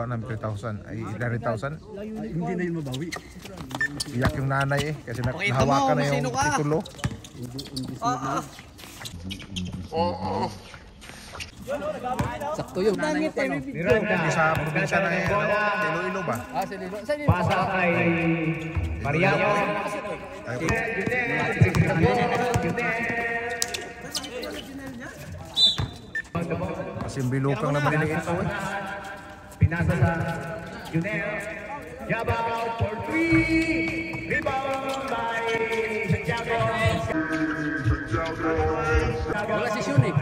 kuha ng 3,000 ay 11,000. Hindi na yun mabawi. Iyak yung nanay eh kasi nahawakan na yung titulo. Sakto yung nanay pa, no? Hindi sa probinsya na Iloilo ba? Sa Lilo. Pasa kay Mariano. Kasi yung bilukang na maliliit ko eh. Pinasa sa Junel. Yabaw for 3. Rebound by Santiago. Wala si Shun eh.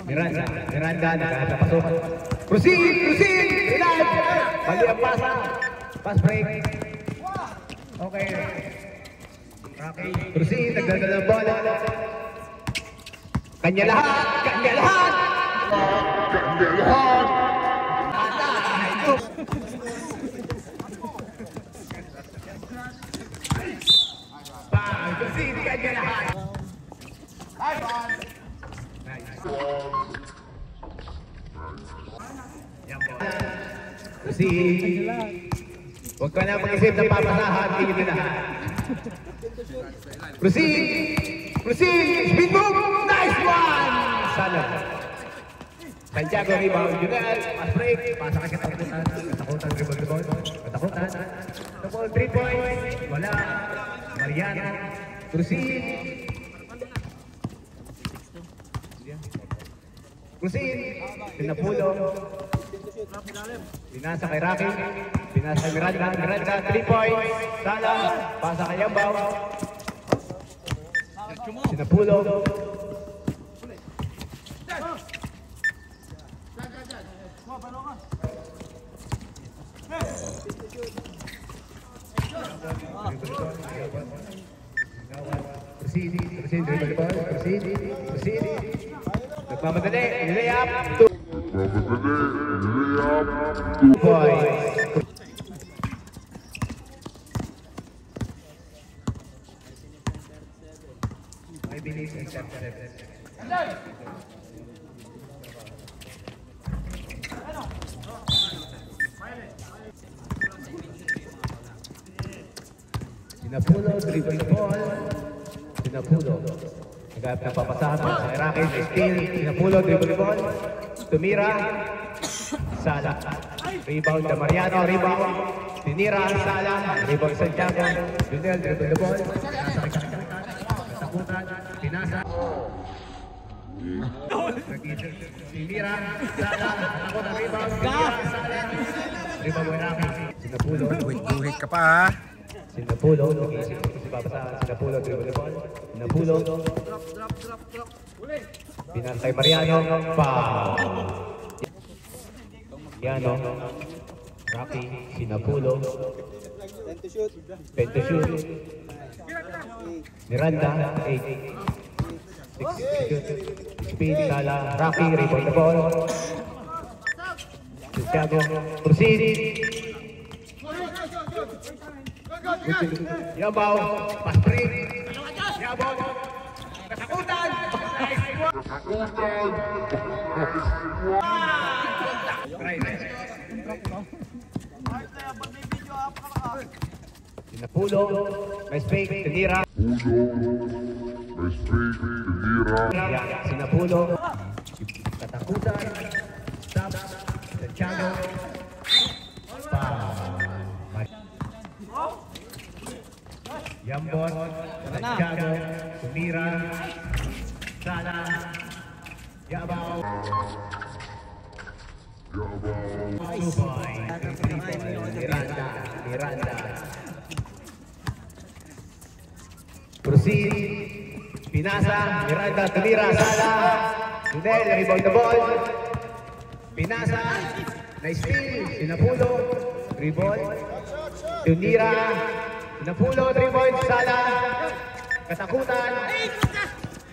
Miranda nakapasok. Proceed! Mali ang pasa. Pass break. Okay. Proceed, nagdadala ng bola. Kanya lahat! Proceed, kanya lahat. Proceed. Huwag ka na mag-isip ng papasahan, tingin nyo na. Proceed! Speed move! Nice one! Sana. Santiago rebound, Junel, pass break, pasa ka katakutan, rebound, katakutan. The ball, 3 points, wala. Mariano, proceed. Pinapulo. Pinasa kay Rocky. Pinasa kay Miranda, 3 points. Sala, pasa kay Yambaw. Pinapulo. Proceed. Nagmamadali, layup. 2 points. I believe in acceptance. Sinapulo, dribble ball. Sinapulo. Napapasahan sa Iraqi, steal. Sinapulo, dribble ball. Tumira. Sala. Rebound na Mariano, rebound. Tinira, Sala. Rebound Santiago. Junel, dribble ball. Katakutan. Pinasa. Tinira. Sala. Katakutan, rebound. Tinira, Sala. Rebound Iraqi. Sinapulo. Buhit ka pa ha. Sinapulo, Sinapulo, dribble ball. Sinapulo. Pinantay Mariano, foul. Mariano, Rocky, Sinapulo. Pen to shoot. Miranda, 8. 6 shoot. Speed, Sala, Rocky, rebound the ball. Santiago, proceed. Yabaw, pass break. Yabaw, katakutan. Sinapulo, may fake, Tinira. Sinapulo, katakutan. Stop, Santiago. Yambon, Santiago, Tumira, Sala, Yabaw. 2 points, Miranda. Proceed. Pinasa, Miranda, Tumira, Sala. Junel, rebound the ball. Pinasa, nice steal, Sinapulo, rebound. Tumira. Sinapulo, 3 points, Sala. Katakutan.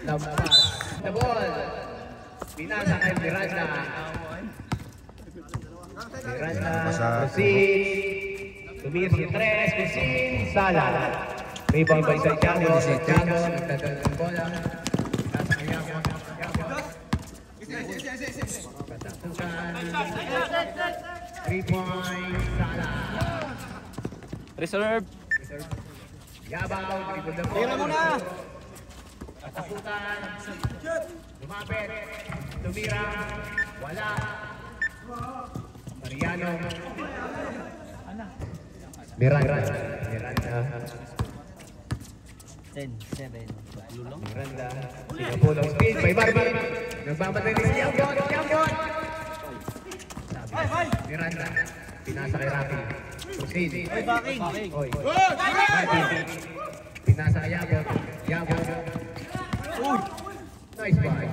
Lampas. The ball. Pinasa kay Miranda. Proceed. Tumir si Tres, proceed. Sala. Rebound by Santiago. Santiago, nagdadala ng bola. Pinasa kay Yamon. Katakutan. 3 points, Sala. Reserve. Yabaw, dribble na po. Tira muna. Katakutan. Lumapit. Tumira. Wala. Mariano. Miranda. 10-7. Miranda. Sinapulong speed by Barbie. Nagmamatay ni Yambon. Miranda. Pinasa kay Rafi. Proceed. Oy, backing. Oy. Barbie. Pinasa kay Yambon. Nice buy.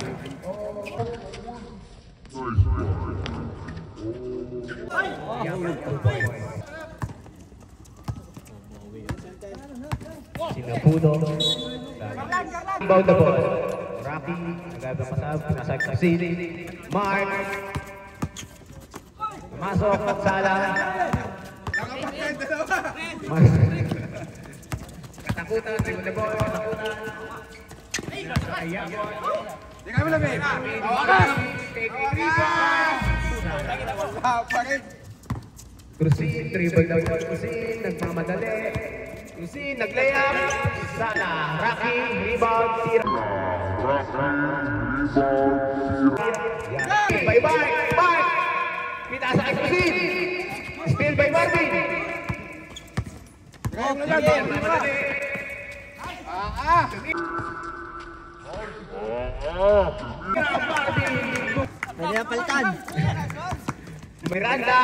Yambon. Sinapudo. Inbound the ball. Rafi. Nagayab ng pasab. Pinasa kay Sili. Mark. Masok. Sala. Katakutan. Dribble the ball. Katakutan. Di kami lang eh. Crusin, dribble daw yung Crusin, nagmamadali. Crusin, nag-layup. Sala, Rocky, rebound, tira. Bye. Pinasa kay Crusin. Steal by Marvin. Nagmamadali. Pwede na palitan. Miranda,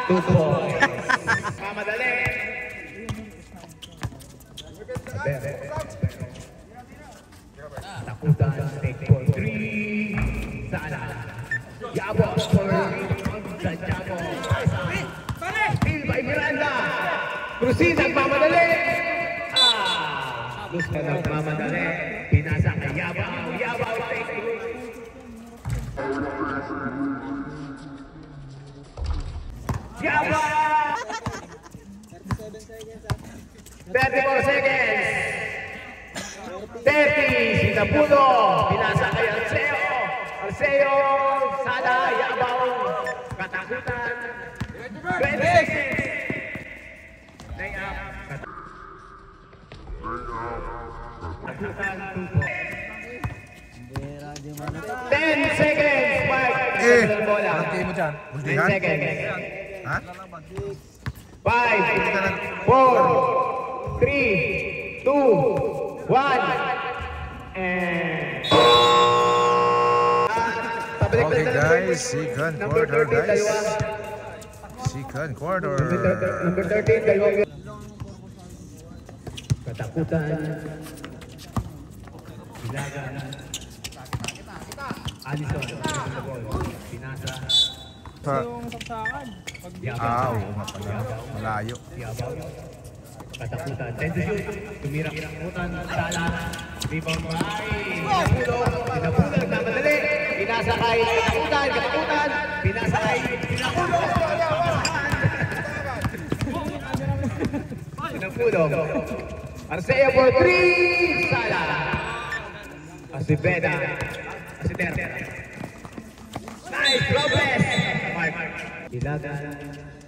2 points. Mamadali. Takutan, take for 3. Sala. Yabo for Santiago. Steal by Miranda. Crusin, nagmamadali. Luz na nagmamadali. Pinasa kay Yabaw. Yabaw, take 2. Yabaw! 34 seconds. 30. Sinapudo. Pinasa kay Arceo. Sala. Yabaw. Katakutan. 20 seconds. Layup. Katakutan. 2 points. 10 seconds. Mark. Bola. Lagay mo dyan. 10 Multihan? seconds. Ha? 5, 4, 3, 2, 1, and... Okay guys, second quarter guys. Second quarter. Number 13, dalawang... Katakutan. Ilagan. Alison. Pinasa. Yung saksakan. Oo nga pala. Malayo. Yabaw. Katakutan. 10 to shoot. Tumira. Katakutan. Sala. Rebound by. Sinapulo. Nagmamadali. Pinasa kay Katakutan. Pinasa kay Sinapulo. Sinapulo. Arceo for 3. Sala. Aceveda. Aceveda. Nice. Lopez. Mark. Ilagan.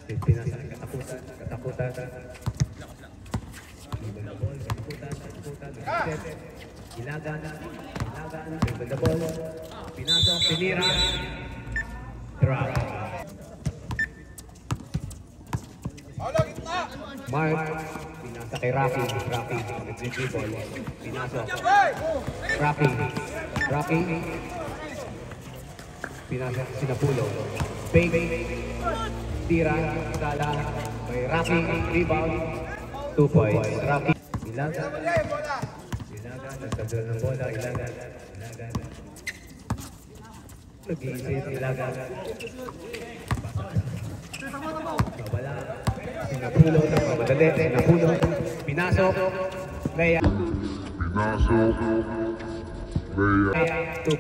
Pinasa kay Katakutan. Ilagan. Dribble the ball. Pinasok. Tinira. Drop. Mark. Pinasa kay Rocky. Nag-dribble. Pinasok. Rocky. Pinasok. Sinapulo. Fake. Tira. Sala. May Rocky. Rebound. 2 points. Rocky. Ilagan. Nagtagdal ng bola. Ilagan. Nag-iisip. Ilagan. Babala. Sinapulo. Nagmamadali. Sinapulo. Pinasok. Leia. 2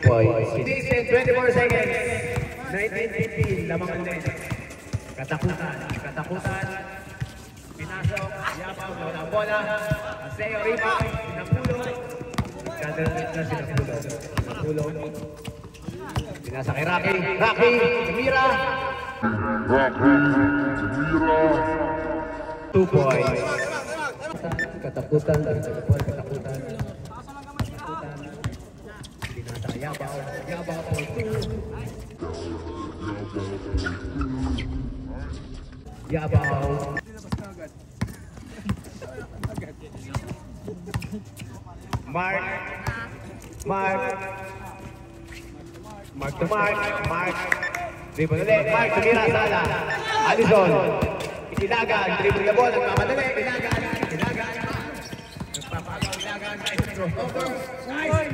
points. 24 seconds. 19-15. Lamang ang net. Katakutan. Pinasok. Yabaw. Wala ang bola. Arceo. Rebound. Sinapulo. Sinapulo. Pinasa kay Rocky. Rocky, tumira. 2 points. Katakutan. Katakutan. Pinasa kay Yabaw. Yabaw for 2. Yabaw. Mark to Mark. Dribble ulit. Mark, tumira sala. Alison. Ilagan. Dribble na ball. Nagmamadali. Ilagan. Nagpapagaw. Ilagan. Nice.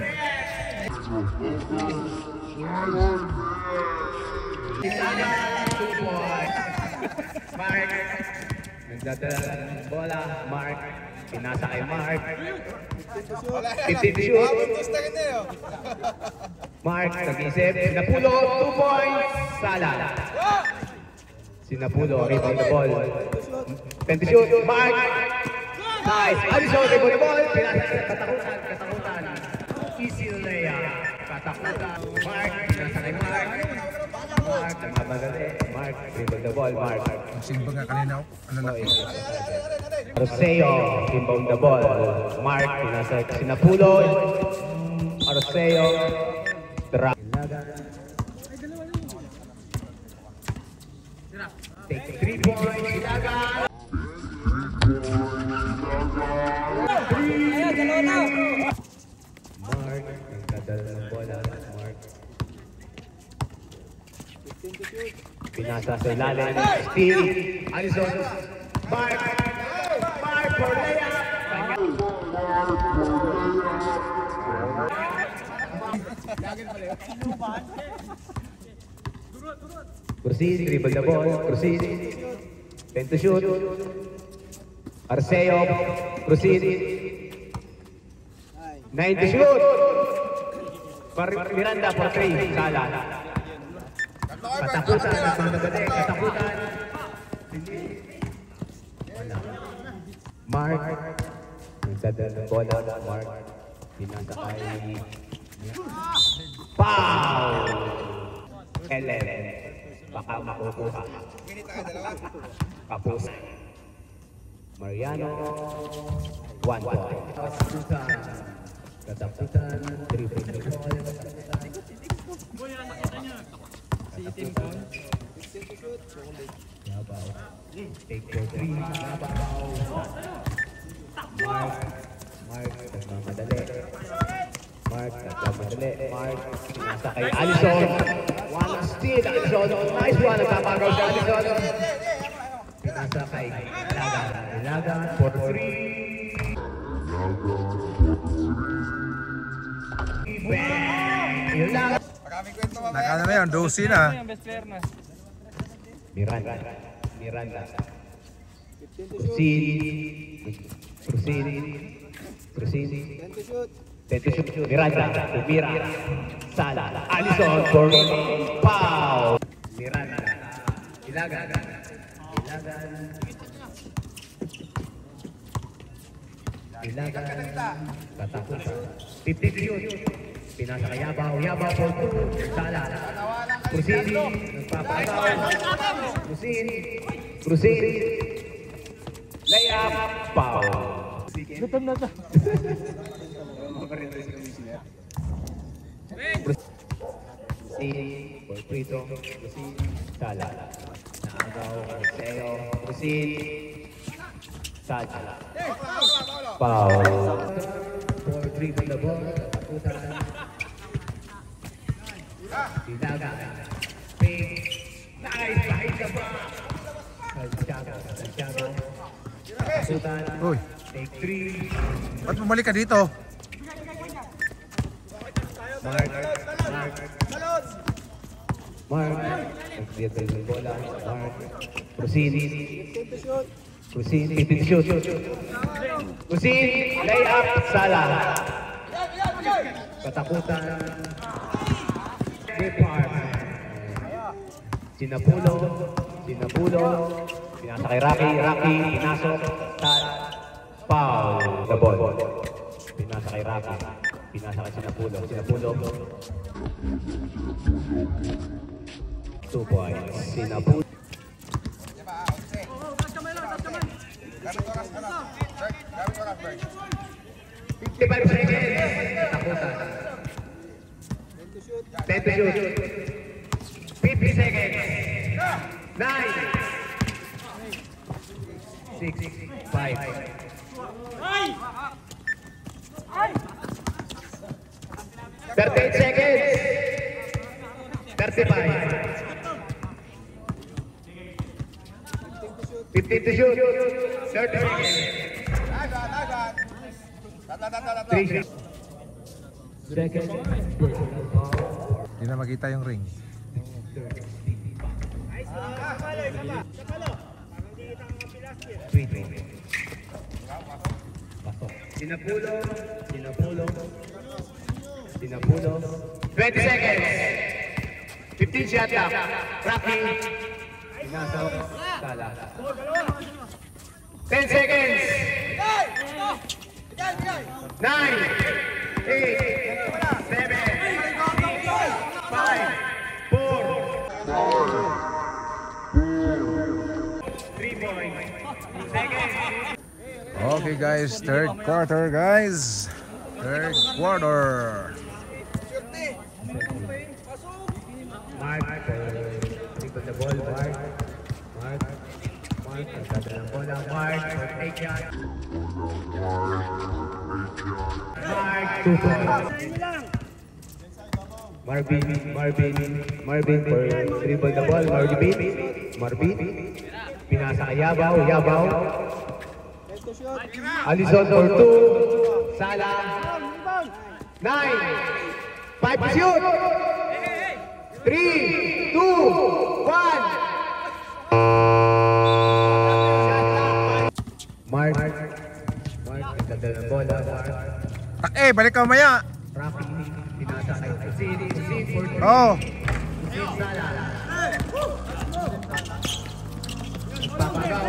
Ilagan. 2 points. Mark. Nagdadala ng bola. Mark. Pinasa kay Mark. 15 shoot. Mark, nag-isip. Sinapulo, 2 points. Sala. Sinapulo, rebound the ball. 20 shoot. Mark. Nice. Alison, rebound the ball. Katakutan. Easy layup. Katakutan. Mark, pinasa kay Mark. Mark, nagmamadali. Mark, rebound the ball. Mark. Simba nga kanina. Ano na? Arceo, inbound the ball. Mark, pinasa Sinapulo. Arceo, drop. Take 3 points. Ilagan. Mark, nagdadala ng bola. Mark. Pinasa sa ilalim. Steal. Alison. Mark for layup. Proceed, dribble the ball. Proceed. 10 to shoot. Arceo. Proceed. 9 to shoot. Miranda for 3. Sala. Katakutan. Katakutan. Mark. Nagdadala ng bola. Mark. Pinasa kay Pow! 11. Baka makukuha. Kapos. Mariano. 1 point. Katakutan. Dribble the ball. Katakutan. Yabaw. Take for 3. Yabaw. Mark. Nagmamadali. Mark. Pinasa kay Alison. One steal. Alison. Nice one. Nagpapagaw si Alison. Pinasa kay Ilagan for 3. Bang! Ilagan. Nakano na yun, 12 na. Miranda. Proceed. 10 to shoot. Miranda. Tumira. Sala. Alison for Pow. Miranda. Ilagan. Katakutan. 50 shoot. Pinasa kay Yabaw. Yabaw for 2. Sala. Proceed. Nagpapagaw. Proceed. Layup. Pow. Lutan na ito. Proceed. For Prito. Proceed. Sala. Naagaw. Arceo. Proceed. Sala. Pow. For dribble the ball. Katakutan. Ilagan. Pink. Nice. Kahit ka ba? Santiago. Katakutan. Uy, Take 3. ba't bumalik ka dito? Mark. Nagdidal ng bola. Mark. Proceed. 15 shoot. Proceed. Layup. Sala. Katakutan. Department. Sinapulo. Pinasa kay Rocky. Pinasok. Foul. The ball. Pinasa kay Rocky. Pinasa kay Sinapulo. 2 points. Sinapulo. 55 seconds. Katakutan. 10 to shoot. 50 seconds. 9. 6. 5. 38 seconds. 35. 15 to shoot. 30 seconds. 3 shots. Second. Hindi na makita yung ring. Sinapulo. 20 seconds. 15 shot clock. Rocky. Pinasaw. Sala. 10 seconds. 9. 8. 7. 5. 4. 3 points. Seconds. Okay guys, third quarter guys. Third quarter. Mark, ikot the ball, Mark. Nagdadala ng bola, Mark, take shot. Mark, 2 points. Marvin for dribble the ball, Marvin. Pinasa kay Yabaw. Alison for 2. Sala. 9. 5 to shoot. 3, 2, 1. Mark, nagdadala ng bola, Mark. Balik ka mamaya. Rafi, pinasa kay Husin for 3. Oh. Husin, Sala. Papagaw.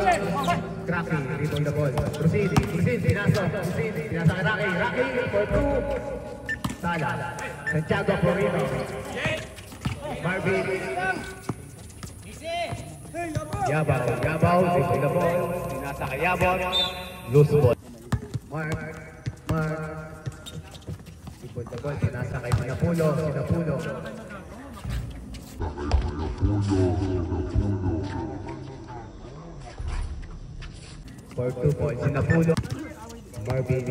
Rafi, dribble the ball. Husin, pinasa kay Rafi for 2. Sala. Santiago Florino. Marvin. Yabaw, dribble the ball. Pinasa kay Yabaw. Loose ball. Mark. Dribble the ball. Pinasa kay Sinapulo. For 2 points. Sinapulo. Marvin.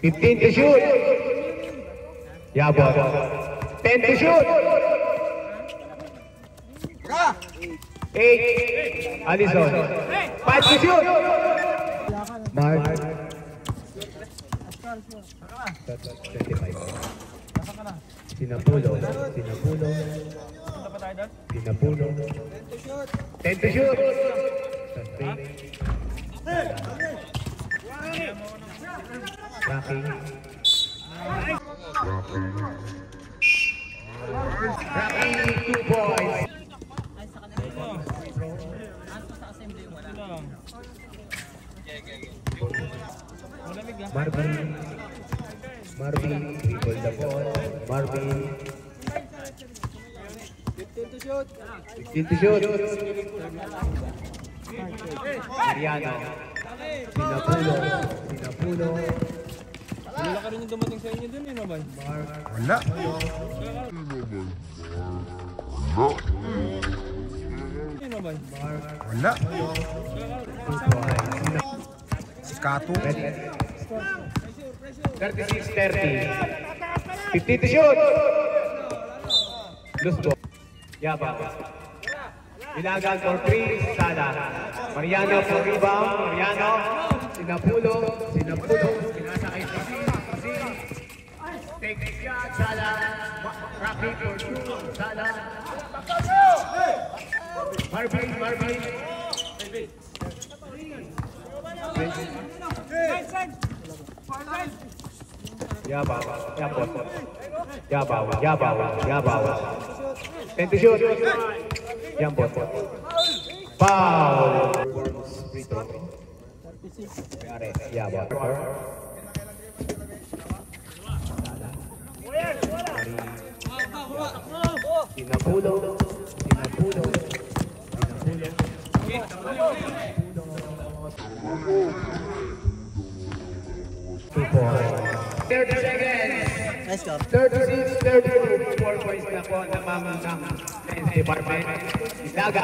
15 to shoot. Yabaw. 10 to shoot. 8. Alison. 5 to shoot. Mark. 25. Sinapulo. 10 to shoot. Rocky. Rocky, 2 points. Marvin, dribble the ball. Marvin. 15 to shoot. Mariano. Sinapulo. Wala ka rin yung dumating sa inyo dun eh naman. Wala. Wala. Si Kato. 36-30. 50 to shoot. Loose ball. Yabaw. Ilagan for 3. Sala. Mariano for rebound. Sinapulo. Pinasa kay Husin. Take the shot. Sala. Rocky for 2. Sala. Marvin. Yabaw. 10 to shoot. Yabaw. Foul. Yabao. Sinapulo. 30 seconds. Nice job. 36, 32. 4 points na po na mamang Science Department. Ilaga.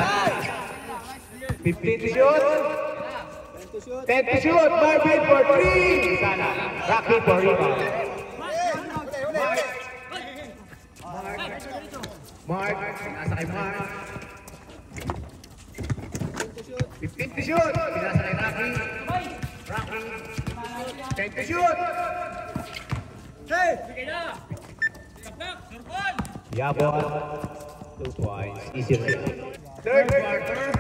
15 to shoot. 10 to shoot. Marvin for 3. Sana. Rocky for rebound. Mark. Nasa kay Mark. 15 to shoot. Nasa kay Rocky. Rocky. 10 to shoot. Yabo. 2 points. Easy rin. Third quarter.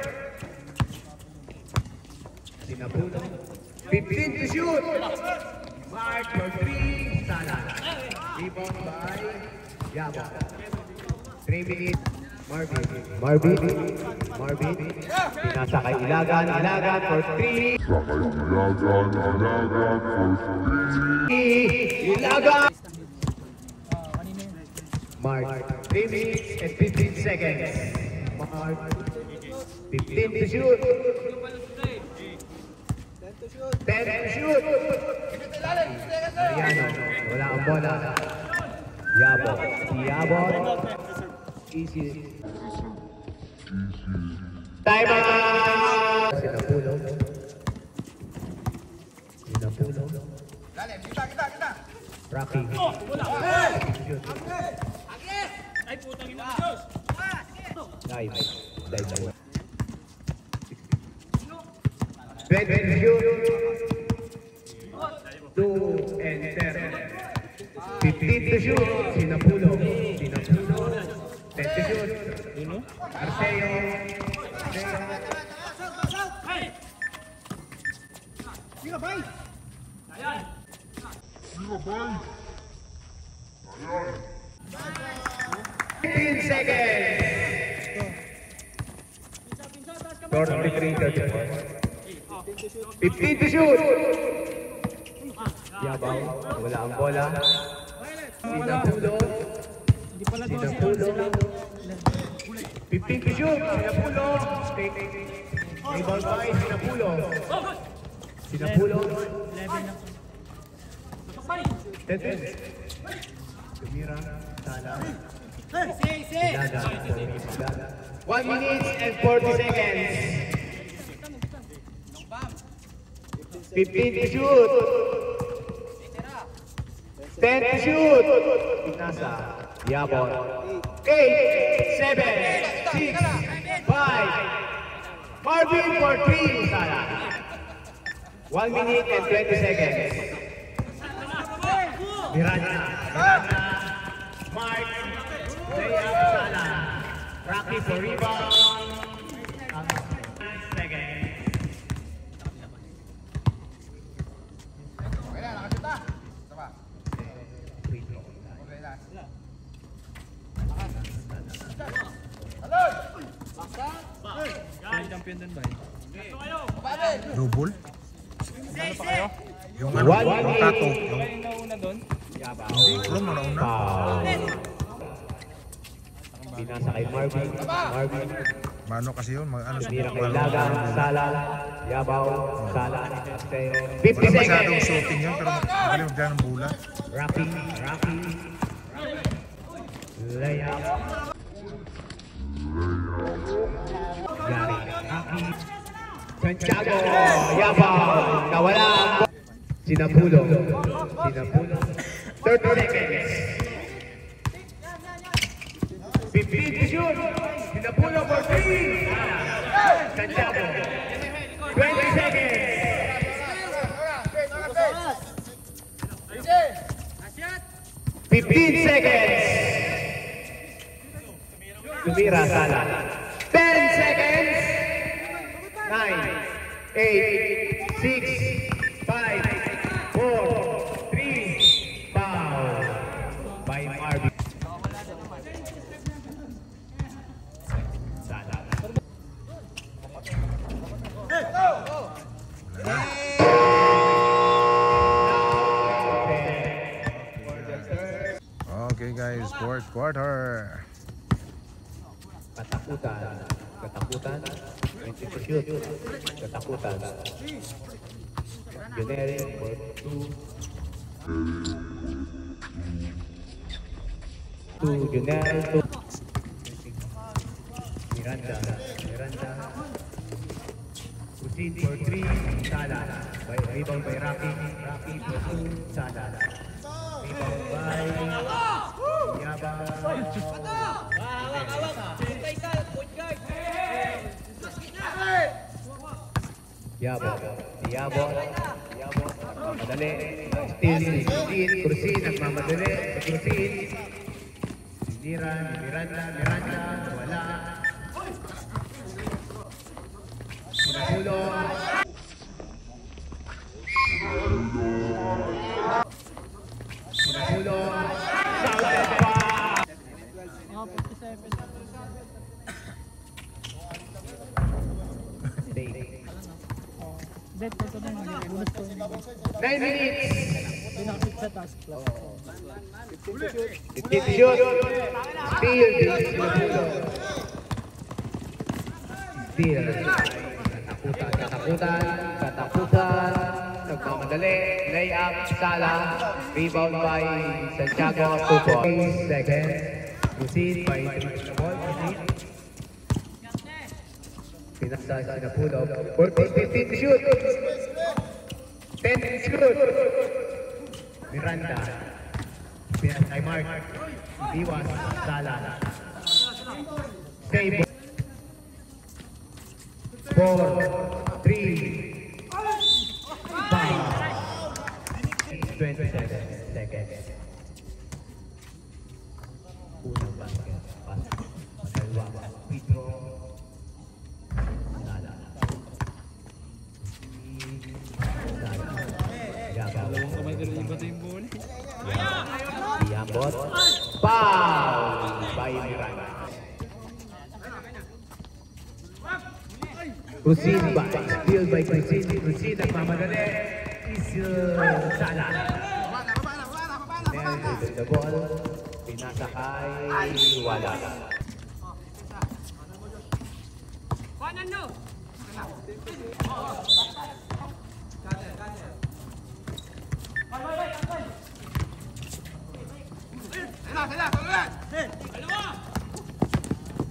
Sinapulo. 15 to shoot. Mark for 3. Sala. Rebound by Yabo. 3 minutes. Marvin. Pinasa kay Ilagan for 3. Ilagan. Mark, 3 minutes and 15 seconds. Mark, 15 to shoot. 10 to shoot. Mariano, wala ang bola. Yabo. Easy. Time out! Sinapulo. Rocky. Ay, putang ina, Diyos! Dive. 20 to shoot. 2 and 10. 15 to shoot. Sinapulo. 10 to shoot. Arceo. Ayan. 15 seconds. 15 to shoot. Yabao. Wala ang bola. Sinapulo. 15 to shoot. Sinapulo. Rebound by Sinapulo. Tumira. Sala. 1 minute and 40 seconds. 15 to shoot. 10 to shoot. Pinasa. Yabon. 8, 7, 6, 5. Marvin for 3. Sala. 1 minute and 20 seconds. Miranda. Mark. Layup. Sala. Rocky for rebound. Seconds. Champion din ba? Double? Yung ano, One yung tato. Yung nauna doon? Hindi, Krom na nauna. Binasa kay Marvin. Mano kasi yun, ano Tira kay Lagan. Sala. Yabaw. Sala. 50 Walang masyadong seconds. shooting yun, pero magaling magdaan ng bola. Rocky. Layup. Yari. Rocky. Santiago. Yabaw. Nawala. Sinapulo. 30 seconds. 15 to shoot. Sinapulo for 3. Santiago. 20 seconds. 15 seconds. Tumira Sala. 10 seconds. 9, 8, 6, 5, 4, 3. Foul by Marvin. Sala. Nice. Fourth quarter. Katakutan. 20 to shoot. Katakutan. Juneri for 2. Juneri to Miranda. Proceed for 3. Sala. Rebound by Rocky for 2. Sala. Rebound by Yabang. Nagmamadali. Still Crucin. Nagmamadali. Crucin. Miranda. Wala. Sinapulong. Bet ko na bonus ko. 9 minutes. Binakit sa task class. 50 to shoot. Steal. Katakutan. Nagmamadali. Layup. Sala. Rebound by Santiago. 2 points. Second. Proceed by Pinasa Sinapulog. 15 to shoot. 10 to shoot. Miranda. Pinasa kay Mark. Iwas. Sala. Save. 4, 3, 5. It's 27 seconds. Unang basket. Masalwa. Pedro. Sala. Diambot. Foul by Miranda. Proceed by steal by Proceed nagmamadali. Sala. There is the ball. Pinasa kay Wala.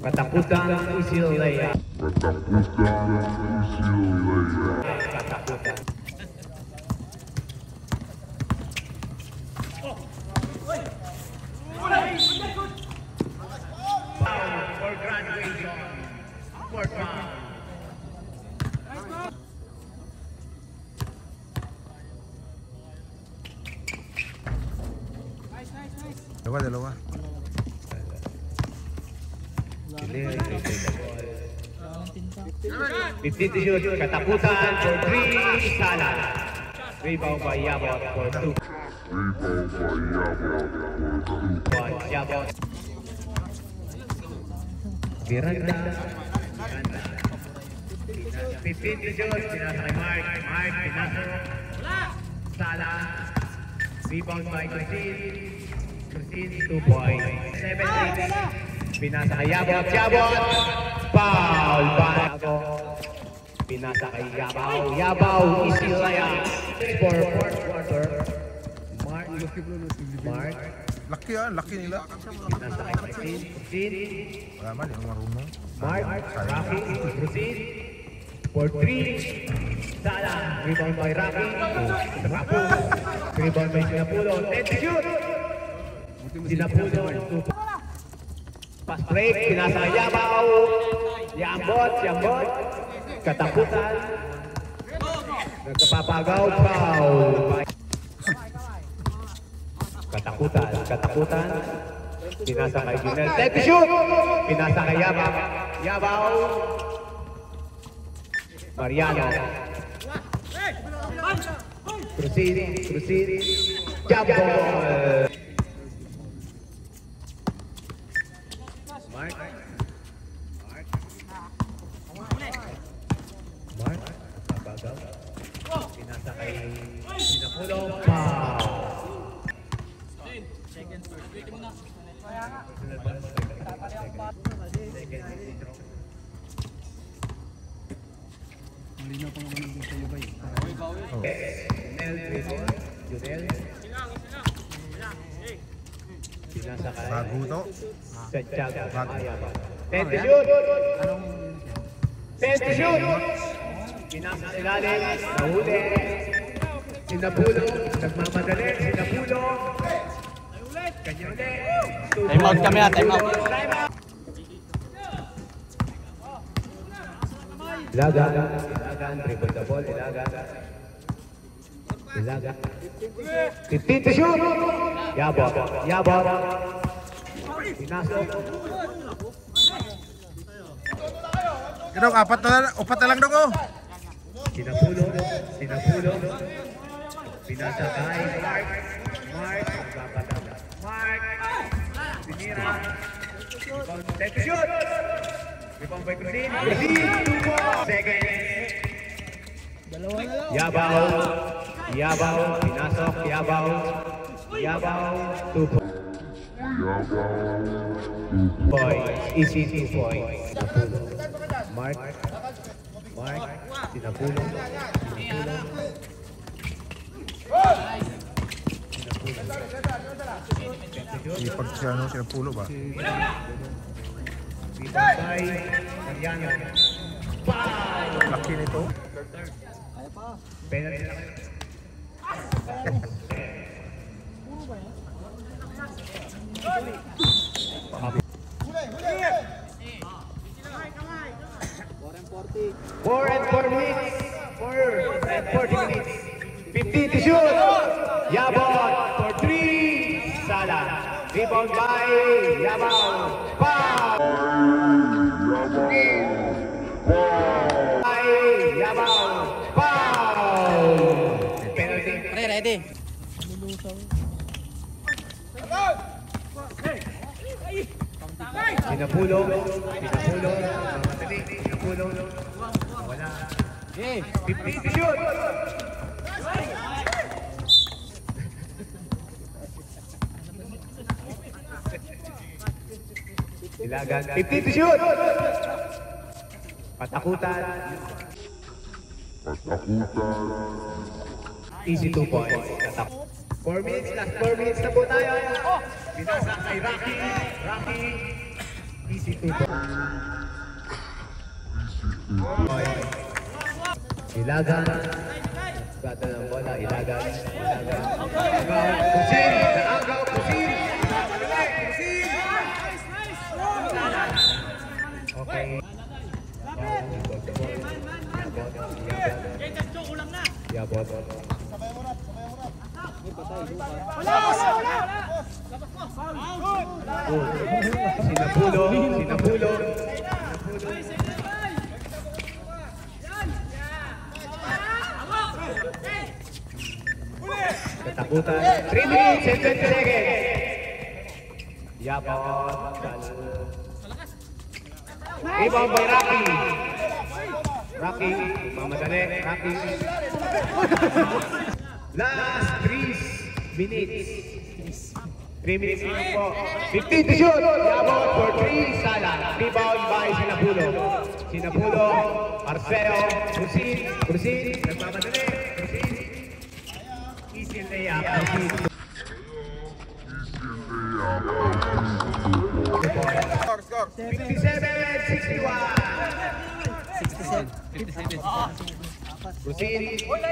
Katakutan Isil Leia. Katakutan. For graduation. Fourth round. Dalawa. 15 to shoot. Katakutan for 3. Sala. Rebound by Yabot for 2. Yabot. Miranda. 15 to shoot. Pinasa kay Mark. Pinasa. Sala. Rebound by Crucin. 2 points. 7-6. Pinasa kay Yabot. Foul by Pinasa kay Yabaw. Isil Leia. For fourth quarter. Mark. Laki nila. Pinasa kay Crucin. Wala man, yung marunong. Mark. Rocky. Crucin. For 3. Sala. Rebound by Rocky. Rebound by Sinapulong. 10 to shoot. Sinapulong. Pass break. Pinasa kay Yabaw. Yambot. Katakutan. Nagkapapagaw. Foul. Katakutan. Pinasa kay Junel. Take the shoot. Pinasa kay Yabaw. Mariano. Proceed. Jump ball. Mark, papagaw. Pinasa kay Sinapulong. Foul. Malinaw pa nga naman sa iyo ba yun? Junel. Sinasakay. Bago to. Santiago. Bago. Ten to shoot! Ten to shoot! Pinasa ilalim, nahuli. Sinapulo, nagmamadali, sinapulo. Kanya ulit. Time out kami ha, time out. Ilaga, triple the ball, Ilaga. 15 to shoot! Yabot. Pinasok. Dok, upat na lang dok oh. Sinapulo. Pinasakay. Mark. Sinira. Set to shoot! Rebound by Cusin. Second. Dalawa na lang. Yabaw. Pinasok. Yabaw. 2 points. Easy 2 points. Mark. Sinapulo. Ipag siya no, sila pulo ba? Rebound by Mariano. Laki nito. Penalty lang. Four and 40 minutes. 15 to shoot. Yabon for 3. Sala. Rebound by Yabon. Foul. Yabon. Foul. Penalty. Ready. Lulusaw. Sinapulo. Wala. 15 to shoot. Ilagan. 15 to shoot. Patakutan. Easy 2 points. 4 minutes. Last 4 minutes na po tayo. Pinasa kay Rocky. Easy 2 points. Ilagan. Gata ng bola. Ilagan. Kusin. Naagaw. Kusin. Okay. Yabot. Sinapulo. Katakutan. 3 minutes and 20 seconds. Yabot. Rebound by Rocky, mamadali, Rocky. Last 3 minutes. 3 minutes lang po. 15 to shoot. Yabot for 3. Sala. Rebound by Sinapulo. Marcelo. Crusin. Nagmamadali. Crusin. Easy layup. 57. Crusin.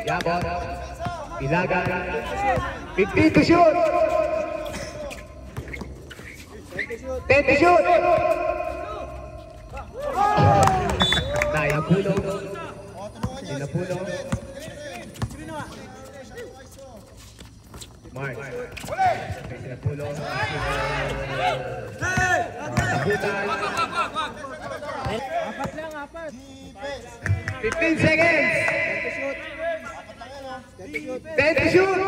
Yabot. Ilagan. 15 to shoot. 10 to shoot. Sinapulo. Mark. Sinapulo. Apat. 15 seconds. 10 to shoot.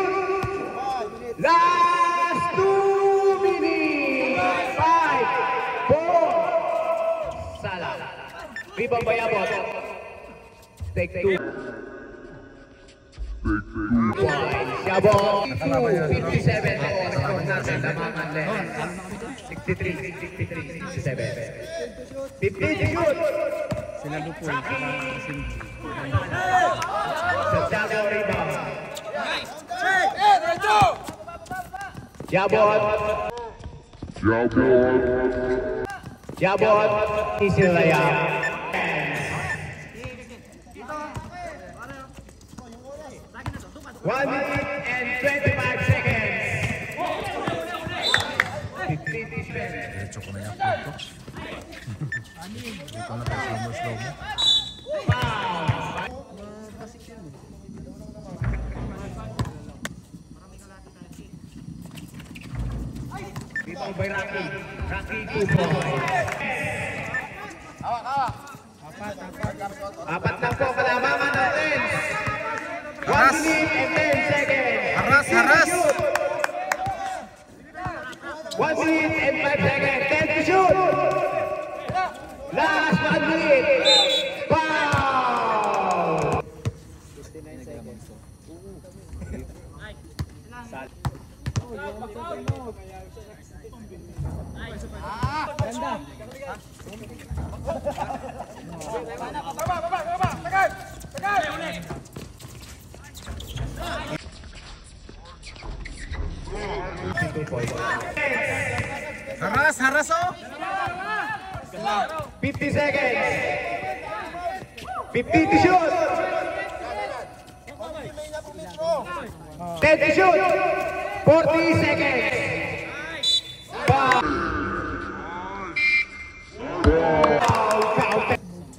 Last 2 minutes. 5, 4. Sala. Rebound by Yabot. Take 2. Yabong 57 po. Score natin lamangan left. 63, 67. 50 to shoot. Sila Lupoy. Santiago rebound. Jabot. Isil layang. 1 minute and 25 seconds. 15 is spent. Diretso ko na yung upload ko. Dito na tayo slow mo. Rebound by Rocky. Rocky 2 points. Apat na po kalamangan natin. 1 minute and 10 seconds. Haras! 1 minute and 5 seconds. 10 to shoot. Last 1 minute. Foul. 69 seconds. Ganda. Haras oh! 50 seconds. 50 to shoot. 10 to shoot. 40 seconds. Foul.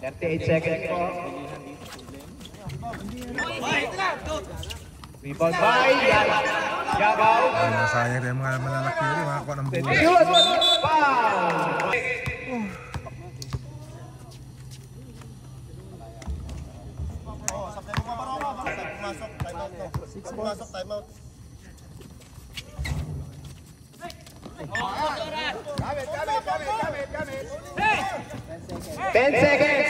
38 seconds po. Rebound by Yabaw. Ay, nasayang rin mga malalaki rin. Makakuha ng buhay. Shoot. Foul. Pumasok, time out. Gamit. 10 seconds.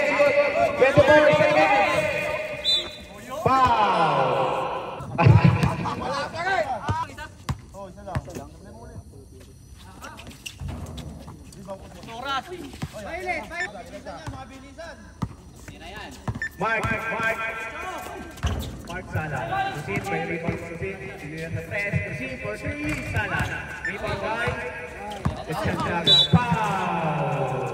24 seconds. Foul. Oh, isa lang. Mark Sala. Susin, may rebound Susin. Silihan na press. Susin for 3. Sala. Rebound by Santiago. Foul.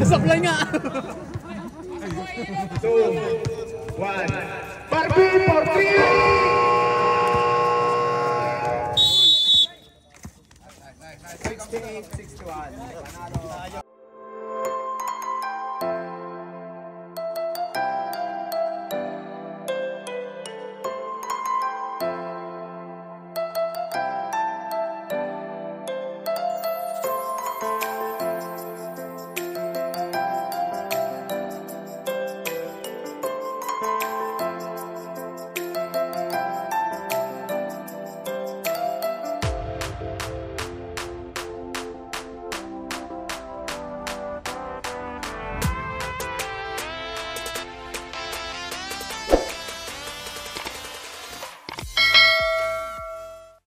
Sablay nga! 2, 1. Barbie for 3! Nice. 68-61. Panalo.